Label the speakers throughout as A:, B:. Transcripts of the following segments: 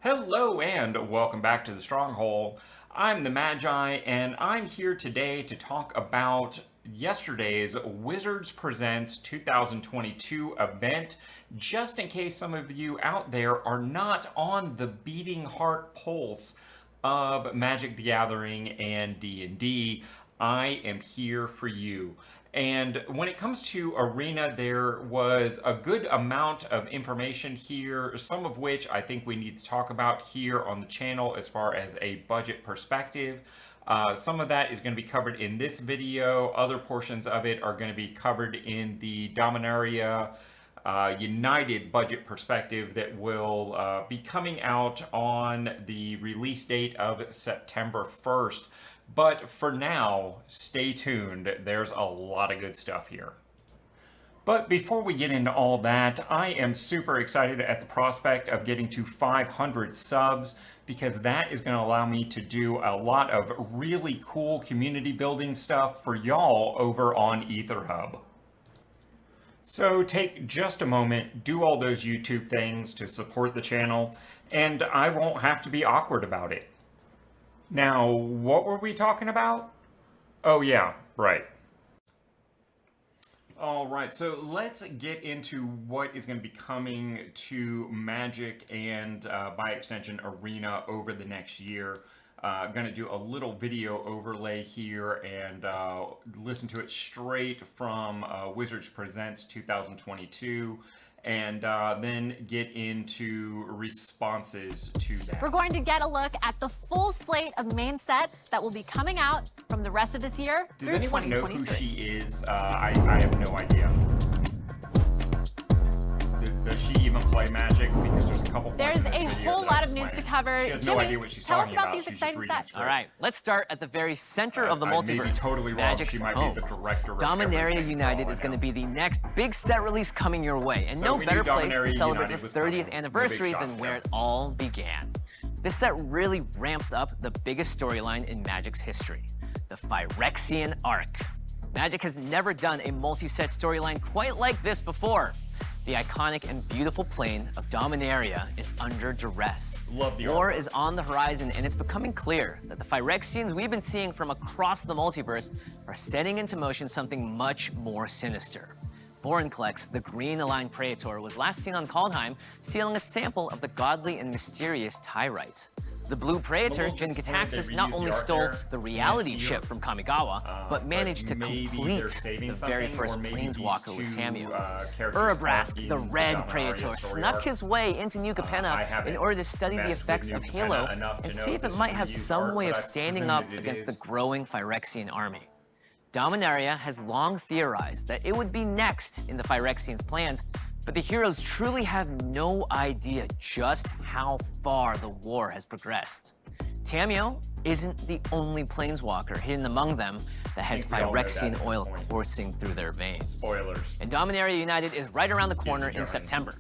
A: Hello and welcome back to the Stronghold. I'm the Magi and I'm here today to talk about yesterday's Wizards Presents 2022 event, just in case some of you out there are not on the beating heart pulse of Magic the Gathering and D&D. I am here for you. And when it comes to Arena, there was a good amount of information here, some of which I think we need to talk about here on the channel as far as a budget perspective. Some of that is going to be covered in this video. Other portions of it are going to be covered in the Dominaria United budget perspective that will be coming out on the release date of September 1st. But for now, stay tuned. There's a lot of good stuff here. But before we get into all that, I am super excited at the prospect of getting to 500 subs, because that is going to allow me to do a lot of really cool community building stuff for y'all over on EtherHub. So take just a moment, do all those YouTube things to support the channel, and I won't have to be awkward about it. Now, what were we talking about? Oh yeah, right. All right, so let's get into what is going to be coming to Magic and by extension Arena over the next year. I'm going to do a little video overlay here and listen to it straight from Wizards Presents 2022. And then get into responses to that.
B: We're going to get a look at the full slate of main sets that will be coming out from the rest of this year
A: Does
B: through
A: anyone know
B: 2023.
A: who she is? I have no idea. Does she even play Magic? Because there's a couple points
B: There's
A: in this
B: a
A: video
B: whole
A: that
B: lot
A: I'm
B: of news to
A: playing.
B: cover.
A: She has
B: Jimmy,
A: no idea what she's
B: tell us
A: talking
B: about these
A: She's just
B: exciting
A: reading
B: sets.
A: script.
C: All right, let's start at the very center of the
A: I
C: multiverse.
A: may be totally wrong.
C: Magic's
A: She might
C: home.
A: be the director of
C: Dominaria
A: everything,
C: United
A: for
C: is
A: all I
C: going to
A: know.
C: be the next big set release coming your way, and
A: So
C: no
A: we
C: better
A: knew
C: place to
A: Dominaria
C: celebrate
A: United
C: the
A: was
C: 30th
A: coming.
C: anniversary
A: No big
C: than
A: shock
C: where
A: there.
C: it all began. This set really ramps up the biggest storyline in Magic's history, the Phyrexian arc. Magic has never done a multi-set storyline quite like this before. The iconic and beautiful plane of Dominaria is under duress.
A: Love the
C: War
A: artwork.
C: is on the horizon, and it's becoming clear that the Phyrexians we've been seeing from across the multiverse are setting into motion something much more sinister. Vorinclex, the green-aligned Praetor, was last seen on Kaldheim, stealing a sample of the godly and mysterious Tyrite. The blue Praetor,
A: little
C: Jin
A: disappointed they
C: Gitaxias, not
A: reused
C: only
A: the art
C: stole
A: there.
C: the reality
A: Nice
C: chip
A: view.
C: from Kamigawa, but managed to
A: maybe
C: complete
A: they're saving
C: the very
A: something,
C: first
A: or maybe these
C: Planeswalker with
A: two,
C: Tamiyo.
A: characters are
C: Urabrask,
A: in
C: the red
A: Dominaria
C: Praetor,
A: story
C: snuck
A: arc.
C: his way into New
A: I
C: Capenna
A: haven't
C: in order to study the
A: messed with
C: effects
A: New
C: of
A: Capenna
C: Halo
A: enough to
C: and
A: know
C: see if
A: this
C: it might
A: is
C: have
A: reused
C: some
A: art,
C: way
A: but
C: of
A: I
C: standing
A: presumed
C: up
A: it
C: against the
A: is.
C: growing Phyrexian army. Dominaria has long theorized that it would be next in the Phyrexians' plans, but the heroes truly have no idea just how far the war has progressed. Tamiyo isn't the only planeswalker hidden among them that has
A: think we all know that
C: Phyrexian
A: at this
C: oil
A: point.
C: coursing through their veins.
A: Spoilers.
C: And Dominaria United is right around the corner in
A: Johnny.
C: September.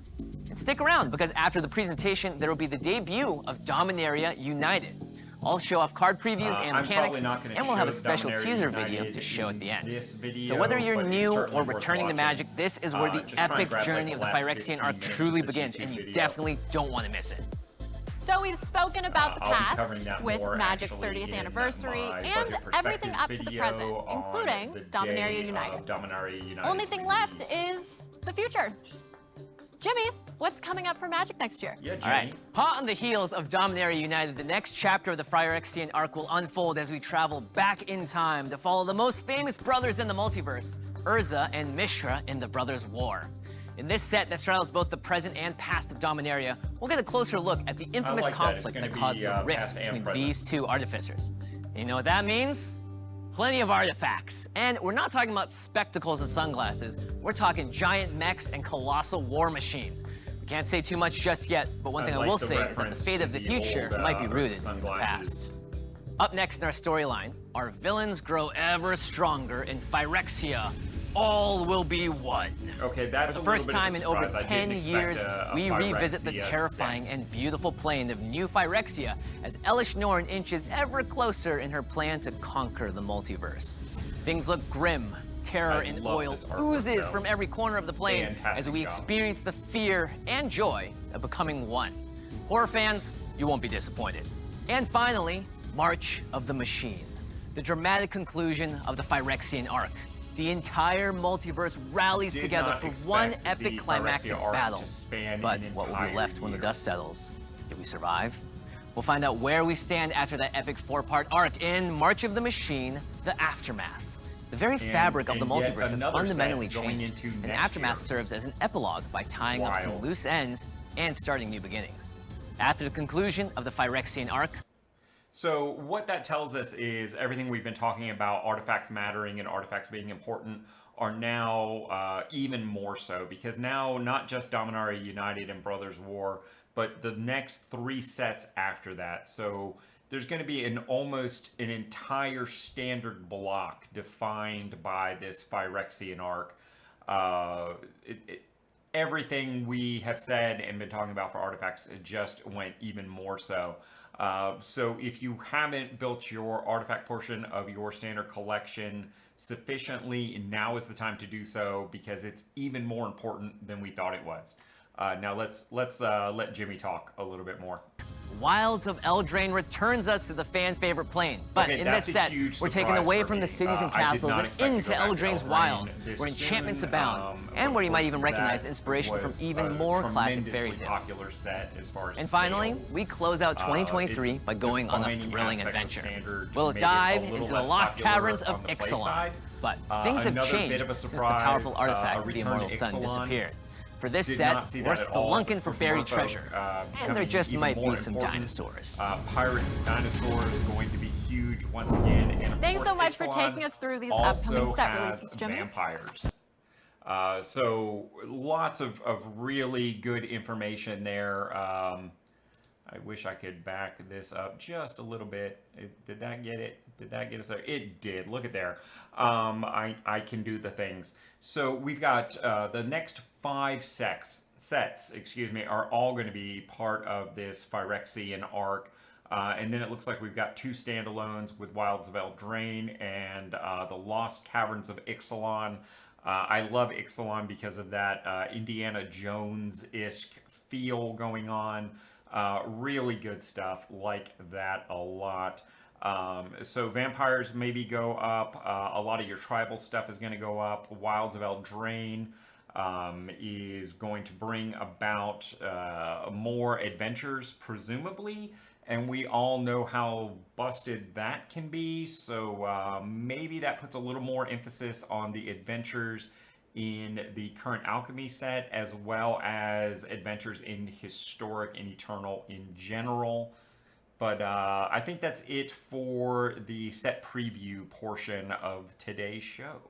C: And stick around, because after the presentation, there will be the debut of Dominaria United. I'll show off card previews and
A: I'm
C: mechanics,
A: probably not gonna
C: and we'll have a
A: show
C: special
A: Dominaria
C: teaser
A: United
C: video to show at the end.
A: this video,
C: So whether you're
A: but it's
C: new
A: certainly
C: or
A: worth
C: returning to
A: watching.
C: Magic, this is where the
A: Just try and
C: epic
A: grab,
C: journey
A: like,
C: of
A: the
C: the
A: last
C: Phyrexian
A: 15
C: arc
A: minutes of
C: truly
A: this
C: begins,
A: YouTube
C: and you
A: video.
C: definitely don't want to miss it.
B: So we've spoken about the
A: I'll be covering
B: past
A: that
B: with
A: more
B: Magic's
A: actually
B: 30th
A: in
B: anniversary
A: my
B: and
A: budget
B: everything
A: perspectives
B: up to the
A: video
B: present,
A: on
B: including
A: the day
B: Dominaria
A: of
B: United.
A: Dominaria United
B: Only thing left
A: release.
B: is the future. Jimmy, what's coming up for Magic next year?
A: Yeah, Jenny.
C: All right. Hot on the heels of Dominaria United, the next chapter of the Phyrexian arc will unfold as we travel back in time to follow the most famous brothers in the multiverse, Urza and Mishra in the Brothers' War. In this set that straddles both the present and past of Dominaria, we'll get a closer look at the infamous
A: like that. It's
C: conflict
A: gonna
C: that
A: be,
C: caused the rift
A: past and
C: between
A: present.
C: these two artificers. And you know what that means? Plenty of artifacts. And we're not talking about spectacles and sunglasses. We're talking giant mechs and colossal war machines. We can't say too much just yet, but one thing I
A: like
C: will
A: the
C: say is that the
A: reference
C: fate
A: to
C: of the
A: the
C: future
A: old,
C: might be
A: Urza
C: rooted in the
A: sunglasses.
C: past. Up next in our storyline, our villains grow ever stronger in Phyrexia. All will be one.
A: Okay, that's
C: For the
A: a
C: first
A: little bit
C: time
A: of
C: in
A: a
C: over
A: surprise. I
C: 10
A: didn't
C: years,
A: expect a
C: we revisit the
A: Phyrexia
C: terrifying
A: set.
C: and beautiful plane of New Phyrexia as Elish Norn inches ever closer in her plan to conquer the multiverse. Things look grim. Terror
A: I
C: and
A: love
C: oil
A: this artwork,
C: oozes
A: though.
C: from every corner of the plane
A: Fantastic
C: as we
A: job.
C: experience the fear and joy of becoming one. Horror fans, You won't be disappointed. And finally, March of the Machine, the dramatic conclusion of the Phyrexian arc. The entire multiverse rallies together for one epic climactic battle. But what will be left when the dust settles? Did we survive? We'll find out where we stand after that epic 4-part arc in March of the Machine, The Aftermath. The very fabric of the multiverse has fundamentally changed, and Aftermath serves as an epilogue by tying up some loose ends and starting new beginnings. After the conclusion of the Phyrexian arc,
A: so what that tells us is everything we've been talking about, artifacts mattering and artifacts being important, are now even more so, because now not just Dominaria United and Brothers War, but the next 3 sets after that. So there's going to be almost an entire standard block defined by this Phyrexian arc. Everything we have said and been talking about for artifacts, it just went even more so. So if you haven't built your artifact portion of your standard collection sufficiently, now is the time to do so, because it's even more important than we thought it was. Now let's let Jimmy talk a little bit more.
C: Wilds of Eldraine returns us to the fan-favorite plane. But in this set, we're taken away from the cities and castles and into Eldraine's wilds, where enchantments abound, and where you might even recognize inspiration from even more classic fairy tales. And finally, we close out 2023 by going on a thrilling adventure. We'll dive into the lost caverns of Ixalan. But things have changed since the powerful artifact of the Immortal Sun disappeared. For this set, we're spelunking for buried treasure, and there just might be some dinosaurs.
A: Pirates and dinosaurs going to be huge once again. And of
B: Thanks
A: course,
B: so much for taking us through these upcoming set releases, Jimmy.
A: Vampires. So lots of really good information there. I wish I could back this up just a little bit. Did that get it? Did that get us there? It did. Look at there. I can do the things. So we've got the next 5 sets, are all going to be part of this Phyrexian arc. And then it looks like we've got 2 standalones with Wilds of Eldraine and the Lost Caverns of Ixalan. I love Ixalan because of that Indiana Jones-ish feel going on. Really good stuff, like that a lot. So vampires maybe go up. A lot of your tribal stuff is going to go up. Wilds of Eldraine is going to bring about more adventures, presumably. And we all know how busted that can be. So maybe that puts a little more emphasis on the adventures in the current Alchemy set, as well as adventures in Historic and Eternal in general. But I think that's it for the set preview portion of today's show.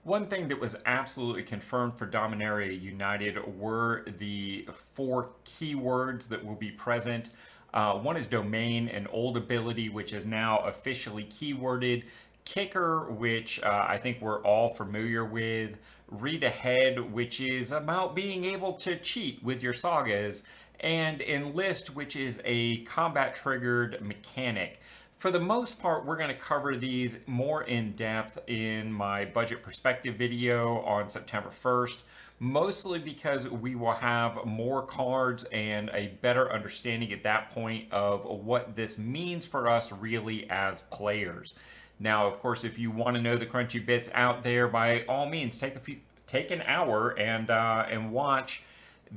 A: One thing that was absolutely confirmed for Dominaria United were the 4 keywords that will be present. One is Domain, an old ability which is now officially keyworded. Kicker, which I think we're all familiar with. Read Ahead, which is about being able to cheat with your sagas. And Enlist, which is a combat-triggered mechanic. For the most part, we're going to cover these more in depth in my budget perspective video on September 1st, mostly because we will have more cards and a better understanding at that point of what this means for us really as players. Now, of course, if you want to know the crunchy bits out there, by all means, take an hour and watch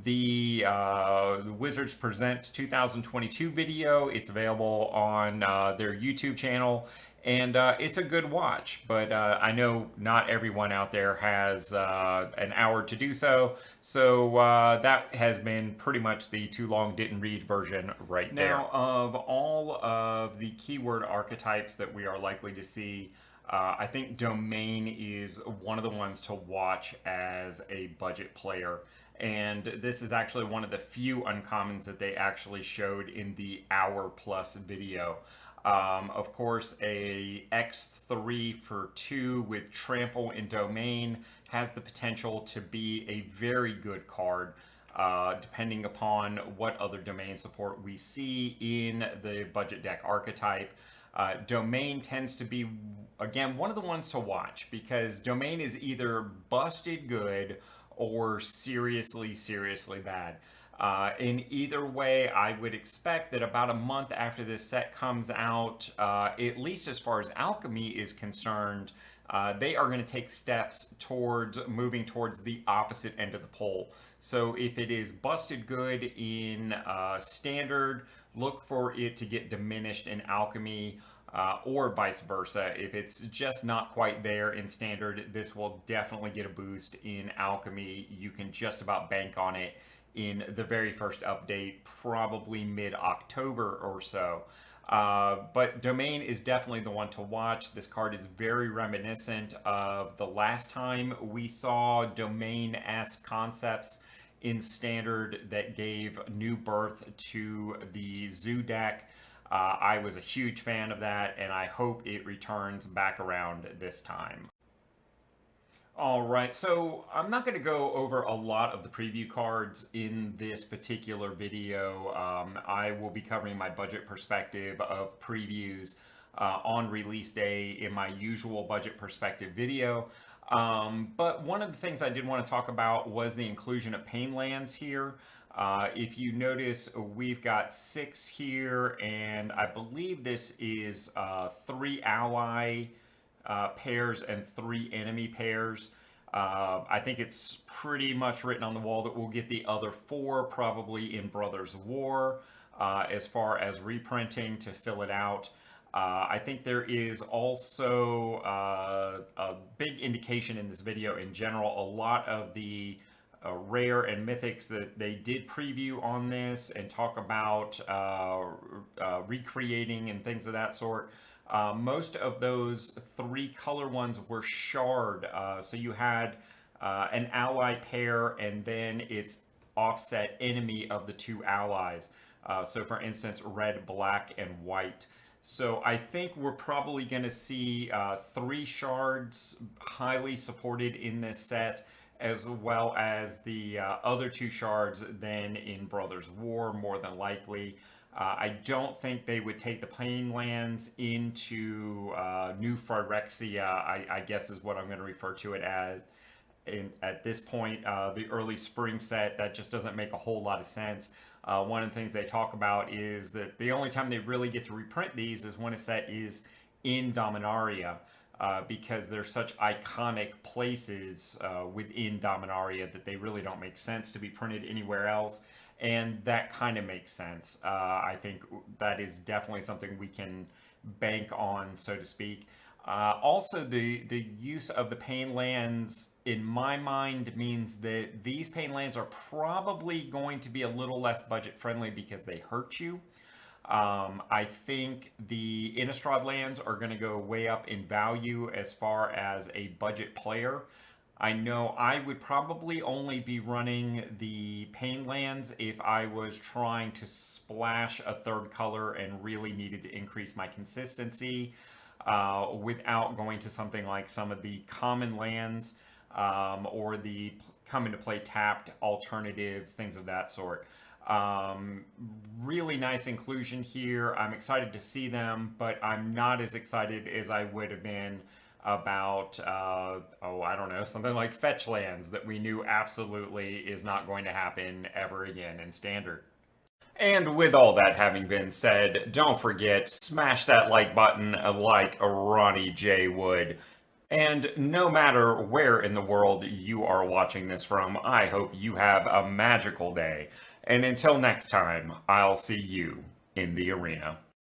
A: the Wizards Presents 2022 video. It's available on their YouTube channel, and it's a good watch. But I know not everyone out there has an hour to do so, so that has been pretty much the too long didn't read version right there. Now, of all of the keyword archetypes that we are likely to see, I think Domain is one of the ones to watch as a budget player. And this is actually one of the few uncommons that they actually showed in the hour-plus video. Of course, a X3 for 2 with Trample and Domain has the potential to be a very good card, depending upon what other domain support we see in the budget deck archetype. Domain tends to be, again, one of the ones to watch, because Domain is either busted good or seriously bad. In either way, I would expect that about a month after this set comes out, at least as far as Alchemy is concerned, they are going to take steps towards moving towards the opposite end of the pole. So if it is busted good in Standard, look for it to get diminished in Alchemy. Or vice versa. If it's just not quite there in Standard, this will definitely get a boost in Alchemy. You can just about bank on it in the very first update, probably mid-October or so. But Domain is definitely the one to watch. This card is very reminiscent of the last time we saw Domain-esque concepts in Standard that gave new birth to the Zoo deck. I was a huge fan of that, and I hope it returns back around this time. Alright, so I'm not going to go over a lot of the preview cards in this particular video. I will be covering my budget perspective of previews on release day in my usual budget perspective video. But one of the things I did want to talk about was the inclusion of Painlands here. If you notice, we've got 6 here, and I believe this is 3 ally pairs and 3 enemy pairs. I think it's pretty much written on the wall that we'll get the other 4 probably in Brothers War as far as reprinting to fill it out. I think there is also a big indication in this video in general. A lot of the rare and mythics that they did preview on this and talk about recreating and things of that sort. Most of those 3 color ones were shard. So you had an ally pair and then its offset enemy of the 2 allies. So for instance, red, black, and white. So I think we're probably going to see 3 shards highly supported in this set, as well as the other 2 shards then in Brothers War, more than likely. I don't think they would take the Painlands into New Phyrexia, I guess is what I'm going to refer to it as. At this point, the early spring set, that just doesn't make a whole lot of sense. One of the things they talk about is that the only time they really get to reprint these is when a set is in Dominaria. Because they're such iconic places within Dominaria that they really don't make sense to be printed anywhere else. And that kind of makes sense. I think that is definitely something we can bank on, so to speak. Also, the use of the Painlands, in my mind, means that these Painlands are probably going to be a little less budget friendly because they hurt you. I think the Innistrad lands are going to go way up in value as far as a budget player. I know I would probably only be running the Painlands if I was trying to splash a 3rd color and really needed to increase my consistency without going to something like some of the common lands or the come into play tapped alternatives, things of that sort. Really nice inclusion here. I'm excited to see them, but I'm not as excited as I would have been about, I don't know, something like Fetch Lands that we knew absolutely is not going to happen ever again in Standard. And with all that having been said, don't forget, smash that like button like Ronnie J would. And no matter where in the world you are watching this from, I hope you have a magical day. And until next time, I'll see you in the arena.